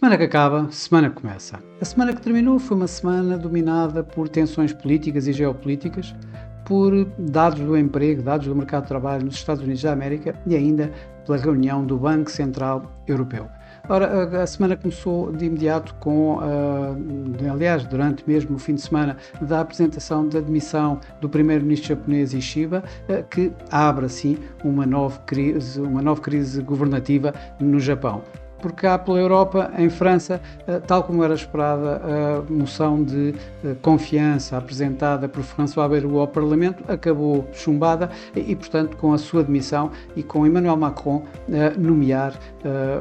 Semana que acaba, semana que começa. A semana que terminou foi uma semana dominada por tensões políticas e geopolíticas, por dados do emprego, dados do mercado de trabalho nos Estados Unidos da América e ainda pela reunião do Banco Central Europeu. Ora, a semana começou de imediato com, aliás, durante mesmo o fim de semana, da apresentação da demissão do primeiro-ministro japonês Ishiba, que abre assim uma nova crise governativa no Japão. Por cá pela Europa, em França, tal como era esperada, a moção de confiança apresentada por François Bayrou ao Parlamento acabou chumbada e, portanto, com a sua demissão e com Emmanuel Macron nomear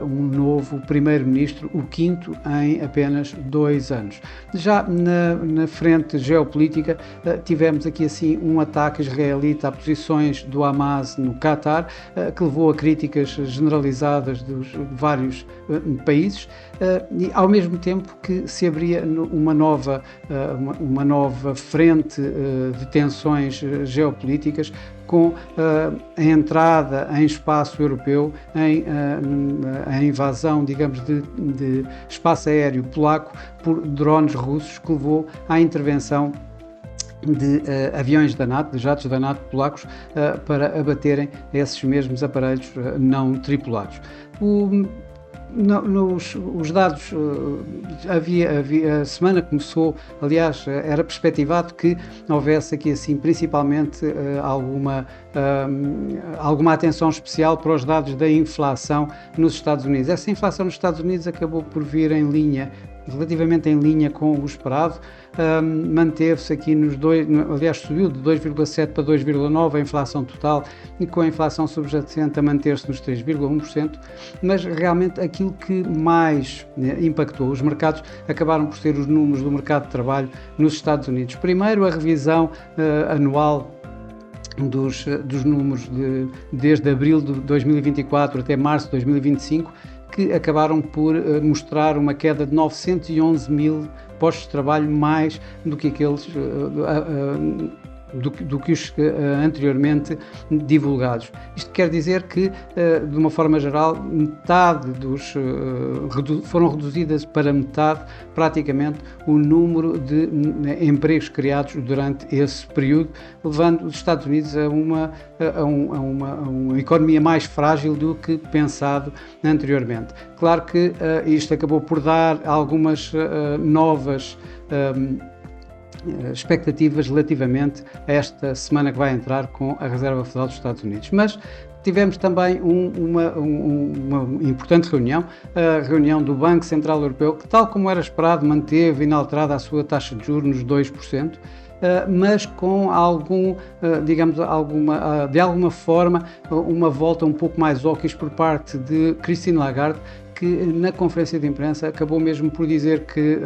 um novo primeiro-ministro, o quinto em apenas 2 anos. Já na frente geopolítica, tivemos aqui assim um ataque israelita a posições do Hamas no Qatar, que levou a críticas generalizadas dos vários países, e ao mesmo tempo que se abria uma nova frente de tensões geopolíticas com a entrada em espaço europeu, a invasão, digamos, de espaço aéreo polaco por drones russos, que levou à intervenção de aviões da NATO, de jatos da NATO polacos, para abaterem esses mesmos aparelhos não tripulados. Os dados, a semana começou, aliás, era perspectivado que houvesse aqui assim principalmente alguma atenção especial para os dados da inflação nos Estados Unidos. Essa inflação nos Estados Unidos acabou por vir relativamente em linha com o esperado. Manteve-se aqui aliás, subiu de 2,7 para 2,9 a inflação total, e com a inflação subjacente a manter-se nos 3,1%, mas realmente aquilo que mais impactou os mercados acabaram por ser os números do mercado de trabalho nos Estados Unidos. Primeiro, a revisão anual dos números desde abril de 2024 até março de 2025, que acabaram por mostrar uma queda de 911 mil postos de trabalho, mais do que aqueles do que os anteriormente divulgados. Isto quer dizer que, de uma forma geral, foram reduzidas para metade, praticamente, o número de empregos criados durante esse período, levando os Estados Unidos a uma economia mais frágil do que pensado anteriormente. Claro que isto acabou por dar algumas novas expectativas relativamente a esta semana que vai entrar com a Reserva Federal dos Estados Unidos. Mas tivemos também uma importante reunião, a reunião do Banco Central Europeu, que, tal como era esperado, manteve inalterada a sua taxa de juros nos 2%, mas com de alguma forma, uma volta um pouco mais hawkish por parte de Christine Lagarde, que na conferência de imprensa acabou mesmo por dizer que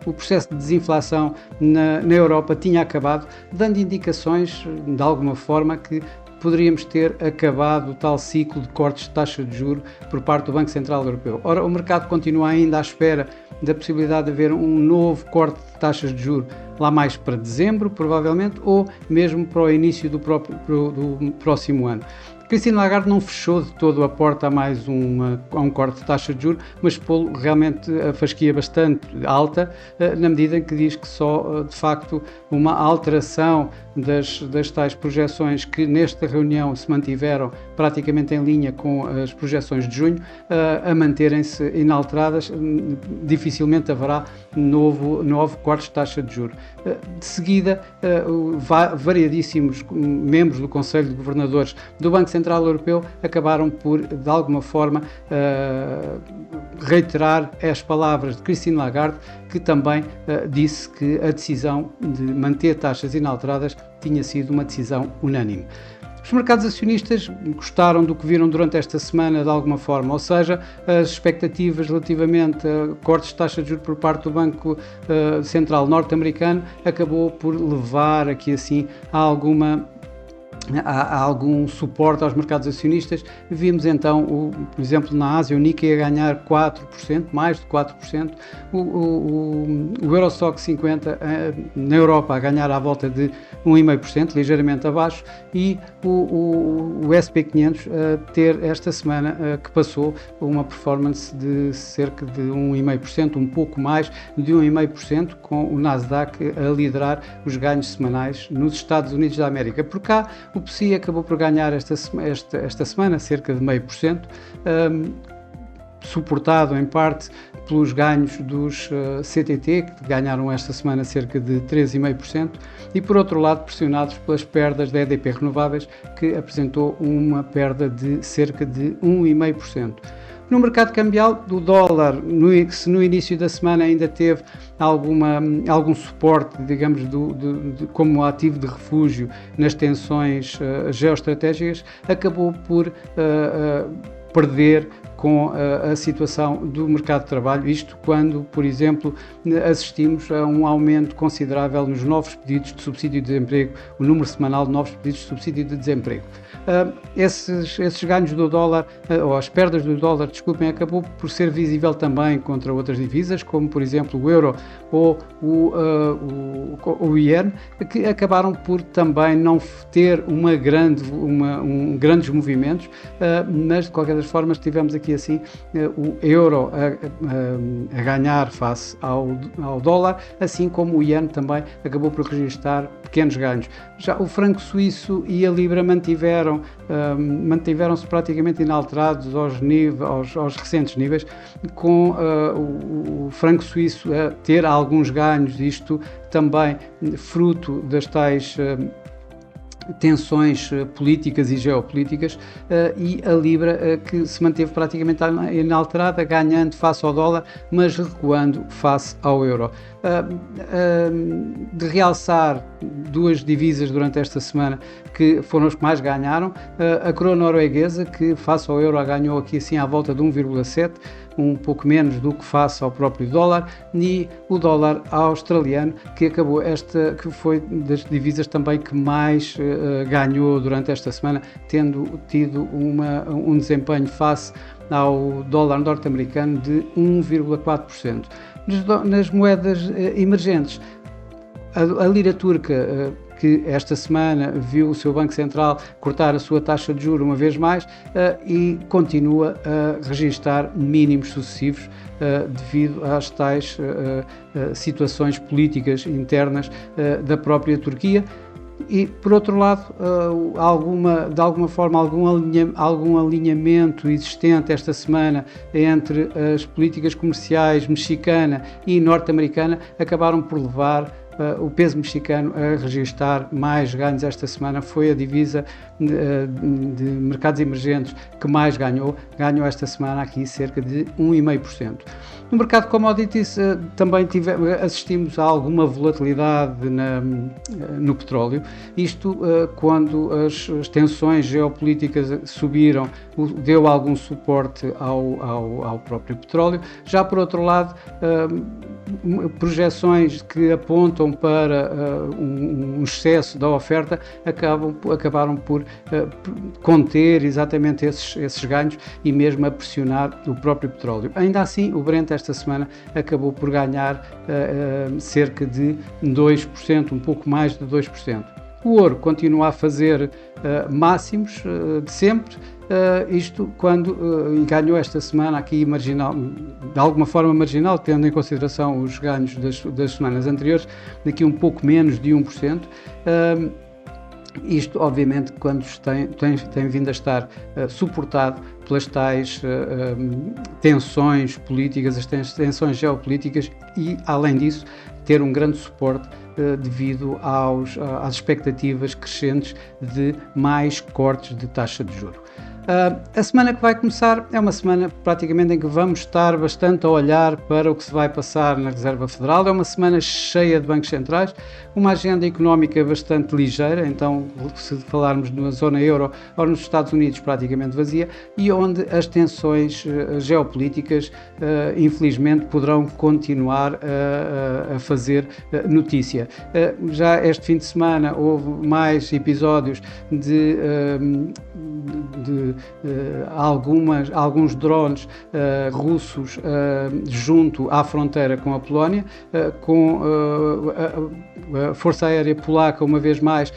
o processo de desinflação na Europa tinha acabado, dando indicações, de alguma forma, que poderíamos ter acabado o tal ciclo de cortes de taxa de juros por parte do Banco Central Europeu. Ora, o mercado continua ainda à espera da possibilidade de haver um novo corte de taxas de juros lá mais para dezembro, provavelmente, ou mesmo para o início do próximo ano. Christine Lagarde não fechou de todo a porta a mais um corte de taxa de juros, mas pô-lo realmente a fasquia bastante alta, na medida em que diz que só, de facto, uma alteração das tais projeções que nesta reunião se mantiveram praticamente em linha com as projeções de junho, a manterem-se inalteradas, dificilmente haverá novo corte de taxa de juros. De seguida, variadíssimos membros do Conselho de Governadores do Banco Central Europeu acabaram por, de alguma forma, reiterar as palavras de Christine Lagarde, que também disse que a decisão de manter taxas inalteradas tinha sido uma decisão unânime. Os mercados acionistas gostaram do que viram durante esta semana, de alguma forma, ou seja, as expectativas relativamente a cortes de taxa de juros por parte do Banco Central norte-americano acabou por levar aqui assim a alguma há algum suporte aos mercados acionistas. Vimos então, por exemplo, na Ásia, o Nikkei a ganhar 4%, mais de 4%, o Eurostoxx 50 na Europa a ganhar à volta de 1,5%, ligeiramente abaixo, e o SP500 a ter esta semana que passou uma performance de cerca de 1,5%, um pouco mais de 1,5%, com o Nasdaq a liderar os ganhos semanais nos Estados Unidos da América. Por cá, o PSI acabou por ganhar esta semana cerca de 0,5%, suportado em parte pelos ganhos dos CTT, que ganharam esta semana cerca de 3,5%, e por outro lado pressionados pelas perdas da EDP Renováveis, que apresentou uma perda de cerca de 1,5%. No mercado cambial, o dólar, se no início da semana ainda teve algum suporte, digamos, como ativo de refúgio nas tensões geoestratégicas, acabou por perder com a situação do mercado de trabalho, isto quando, por exemplo, assistimos a um aumento considerável nos novos pedidos de subsídio de desemprego, o número semanal de novos pedidos de subsídio de desemprego. Esses ganhos do dólar, ou as perdas do dólar, desculpem, acabou por ser visível também contra outras divisas, como por exemplo o euro ou o iene, que acabaram por também não ter grandes movimentos, mas de qualquer das formas tivemos aqui assim o euro a ganhar face ao dólar, assim como o iene também acabou por registrar pequenos ganhos. Já o franco suíço e a libra mantiveram-se praticamente inalterados aos recentes níveis, com o franco suíço a ter alguns ganhos, isto também fruto das tais tensões políticas e geopolíticas, e a libra que se manteve praticamente inalterada, ganhando face ao dólar, mas recuando face ao euro. De realçar duas divisas durante esta semana que foram as que mais ganharam: a coroa norueguesa, que face ao euro ganhou aqui assim à volta de 1,7%, um pouco menos do que face ao próprio dólar, e o dólar australiano, que foi das divisas também que mais ganhou durante esta semana, tendo tido um desempenho face ao dólar norte-americano de 1,4%. Nas moedas emergentes, a lira turca, que esta semana viu o seu Banco Central cortar a sua taxa de juros uma vez mais, e continua a registar mínimos sucessivos devido às tais situações políticas internas da própria Turquia. E, por outro lado, de alguma forma, algum alinhamento existente esta semana entre as políticas comerciais mexicana e norte-americana acabaram por levar o peso mexicano a registrar mais ganhos esta semana. Foi a divisa de mercados emergentes que mais ganhou esta semana aqui cerca de 1,5%. No mercado de commodities também assistimos a alguma volatilidade no petróleo, isto quando as tensões geopolíticas subiram, deu algum suporte ao próprio petróleo. Já por outro lado, projeções que apontam para um excesso da oferta acabaram por conter exatamente esses ganhos e mesmo a pressionar o próprio petróleo. Ainda assim, o Brent esta semana acabou por ganhar cerca de 2%, um pouco mais de 2%. O ouro continua a fazer máximos de sempre, isto quando ganhou esta semana aqui marginal, de alguma forma marginal, tendo em consideração os ganhos das semanas anteriores, daqui um pouco menos de 1%. Isto, obviamente, quando tem vindo a estar suportado pelas tais tensões políticas, as tensões geopolíticas, e, além disso, ter um grande suporte devido às expectativas crescentes de mais cortes de taxa de juros. A semana que vai começar é uma semana praticamente em que vamos estar bastante a olhar para o que se vai passar na Reserva Federal. É uma semana cheia de bancos centrais, uma agenda económica bastante ligeira, então se falarmos na zona euro ou nos Estados Unidos praticamente vazia, e onde as tensões geopolíticas infelizmente poderão continuar a fazer notícia. Já este fim de semana houve mais episódios de alguns drones russos junto à fronteira com a Polónia, com a Força Aérea Polaca, uma vez mais,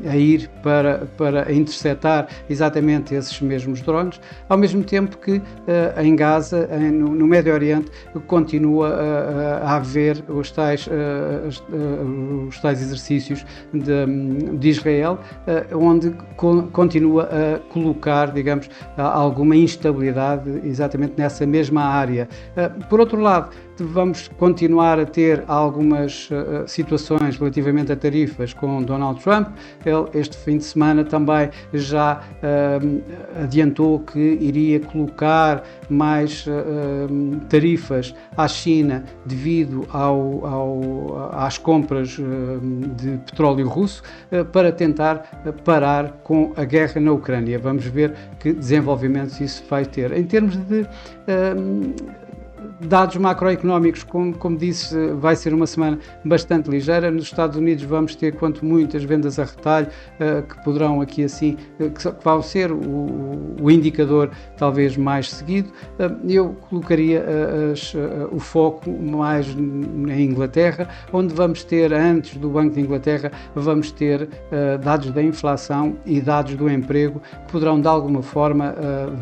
a ir para interceptar exatamente esses mesmos drones, ao mesmo tempo que em Gaza, no Médio Oriente, continua a haver os tais exercícios de Israel, onde continua a colocar, digamos, alguma instabilidade exatamente nessa mesma área. Por outro lado, vamos continuar a ter algumas situações relativamente a tarifas com Donald Trump. Ele, este fim de semana, também já adiantou que iria colocar mais tarifas à China devido às compras de petróleo russo, para tentar parar com a guerra na Ucrânia. Vamos ver que desenvolvimentos isso vai ter. Em termos de dados macroeconómicos, como disse, vai ser uma semana bastante ligeira. Nos Estados Unidos vamos ter, quanto muito, as vendas a retalho, que poderão aqui assim, que vão ser o indicador talvez mais seguido. Eu colocaria o foco mais em Inglaterra, onde vamos ter, antes do Banco de Inglaterra, vamos ter dados da inflação e dados do emprego, que poderão de alguma forma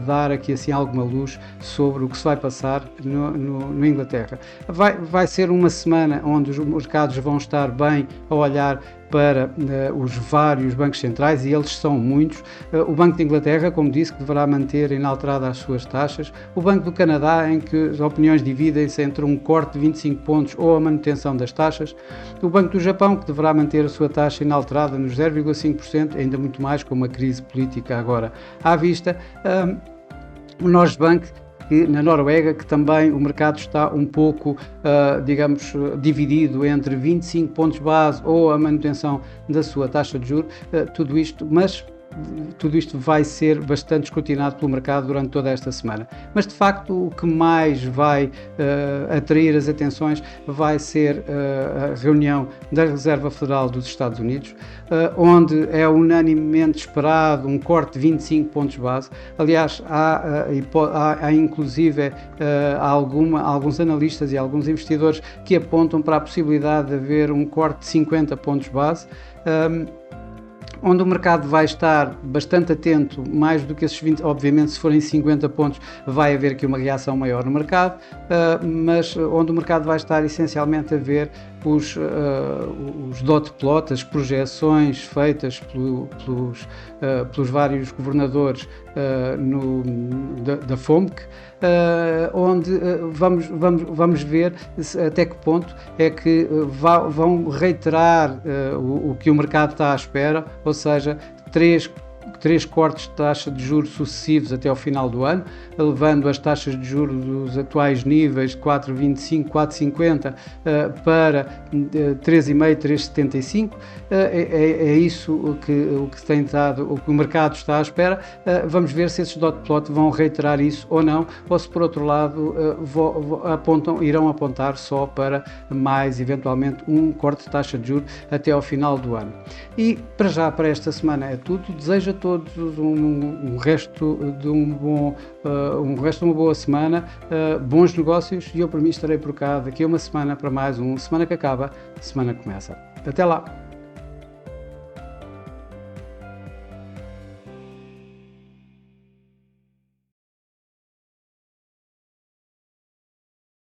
dar aqui assim alguma luz sobre o que se vai passar no Inglaterra. Vai ser uma semana onde os mercados vão estar bem a olhar para os vários bancos centrais, e eles são muitos. O Banco de Inglaterra, como disse, que deverá manter inalteradas as suas taxas. O Banco do Canadá, em que as opiniões dividem-se entre um corte de 25 pontos ou a manutenção das taxas. O Banco do Japão, que deverá manter a sua taxa inalterada nos 0,5%, ainda muito mais com uma crise política agora à vista. O Norges Bank, na Noruega, que também o mercado está um pouco, digamos, dividido entre 25 pontos base ou a manutenção da sua taxa de juros, tudo isto vai ser bastante escrutinado pelo mercado durante toda esta semana. Mas, de facto, o que mais vai atrair as atenções vai ser a reunião da Reserva Federal dos Estados Unidos, onde é unanimemente esperado um corte de 25 pontos base. Aliás, há inclusive alguns analistas e alguns investidores que apontam para a possibilidade de haver um corte de 50 pontos base, onde o mercado vai estar bastante atento, mais do que esses 20, obviamente se forem 50 pontos vai haver aqui uma reação maior no mercado, mas onde o mercado vai estar essencialmente a ver os dot plot, as projeções feitas pelos vários governadores da FOMC, onde vamos ver até que ponto é que vão reiterar o que o mercado está à espera, ou seja, três cortes de taxa de juros sucessivos até ao final do ano, levando as taxas de juros dos atuais níveis de 4,25, 4,50 para 3,5, 3,75. É isso o que tem dado, o que o mercado está à espera. Vamos ver se esses dot plot vão reiterar isso ou não, ou se por outro lado irão apontar só para mais eventualmente um corte de taxa de juros até ao final do ano. E para esta semana é tudo. Desejo a todos um resto de uma boa semana, bons negócios, e eu, por mim, estarei por cá daqui a uma semana para mais Semana que Acaba, Semana que Começa. Até lá!